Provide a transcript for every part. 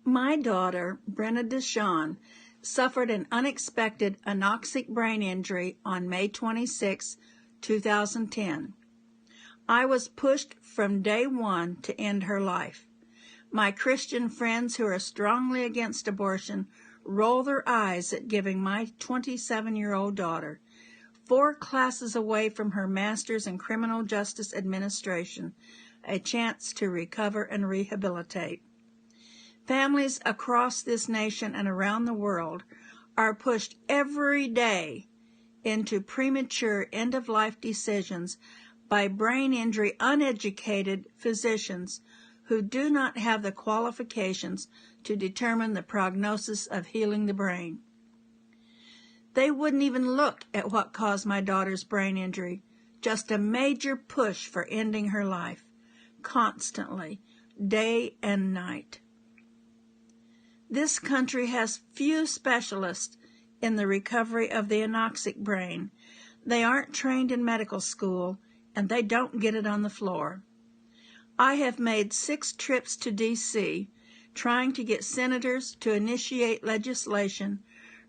My daughter, Brenna Deshawn, suffered an unexpected anoxic brain injury on May 26, 2010. I was pushed from day one to end her life. My Christian friends who are strongly against abortion roll their eyes at giving my 27-year-old daughter, 4 classes away from her master's in criminal justice administration, a chance to recover and rehabilitate. Families across this nation and around the world are pushed every day into premature end-of-life decisions by brain injury uneducated physicians who do not have the qualifications to determine the prognosis of healing the brain. They wouldn't even look at what caused my daughter's brain injury, just a major push for ending her life, constantly, day and night. This country has few specialists in the recovery of the anoxic brain. They aren't trained in medical school, and they don't get it on the floor. I have made 6 trips to D.C. trying to get senators to initiate legislation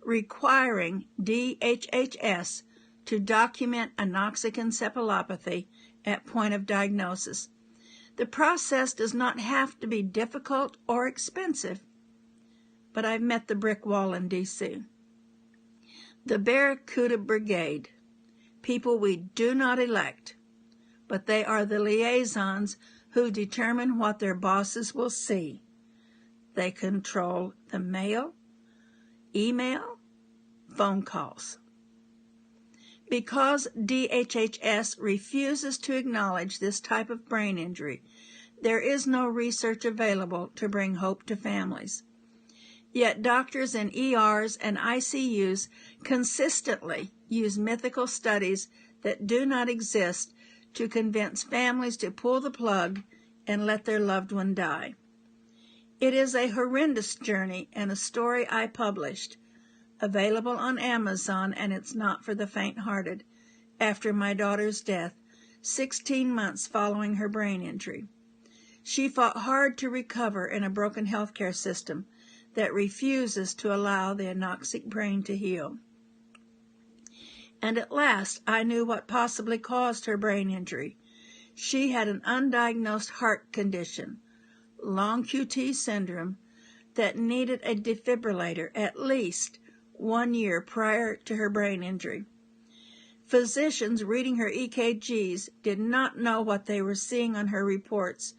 requiring DHHS to document anoxic encephalopathy at point of diagnosis. The process does not have to be difficult or expensive, but I've met the brick wall in D.C. The Barracuda Brigade, people we do not elect, but they are the liaisons who determine what their bosses will see. They control the mail, email, phone calls. Because DHHS refuses to acknowledge this type of brain injury, there is no research available to bring hope to families. Yet doctors in ERs and ICUs consistently use mythical studies that do not exist to convince families to pull the plug and let their loved one die. It is a horrendous journey and a story I published, available on Amazon, and it's not for the faint-hearted, after my daughter's death, 16 months following her brain injury. She fought hard to recover in a broken healthcare system that refuses to allow the anoxic brain to heal. And at last I knew what possibly caused her brain injury. She had an undiagnosed heart condition, long QT syndrome, that needed a defibrillator at least 1 year prior to her brain injury. Physicians reading her EKGs did not know what they were seeing on her reports,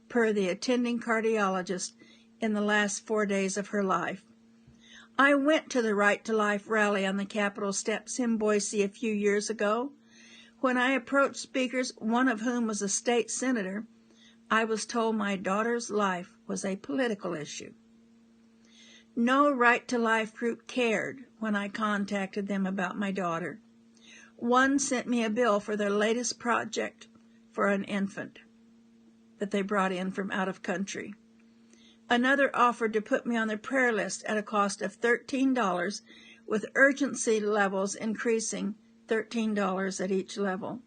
per the attending cardiologist, in the last 4 days of her life. I went to the Right to Life rally on the Capitol steps in Boise a few years ago. When I approached speakers, one of whom was a state senator, I was told my daughter's life was a political issue. No Right to Life group cared when I contacted them about my daughter. One sent me a bill for their latest project for an infant that they brought in from out of country. Another offered to put me on the prayer list at a cost of $13, with urgency levels increasing $13 at each level.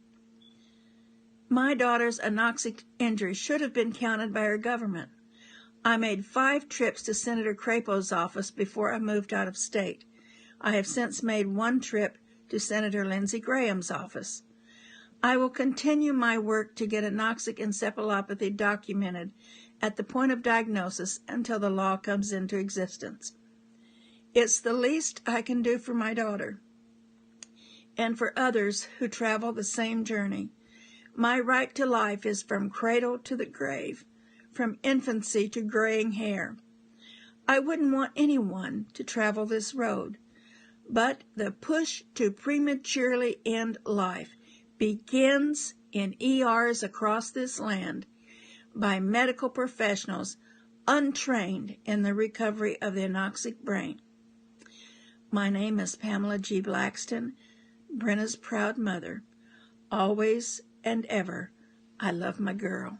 My daughter's anoxic injury should have been counted by her government. I made 5 trips to Senator Crapo's office before I moved out of state. I have since made 1 trip to Senator Lindsey Graham's office. I will continue my work to get anoxic encephalopathy documented at the point of diagnosis until the law comes into existence. It's the least I can do for my daughter and for others who travel the same journey. My right to life is from cradle to the grave, from infancy to graying hair. I wouldn't want anyone to travel this road, but the push to prematurely end life begins in ERs across this land by medical professionals untrained in the recovery of the anoxic brain. My name is Pamela G. Blackston, Brenna's proud mother. Always and ever, I love my girl.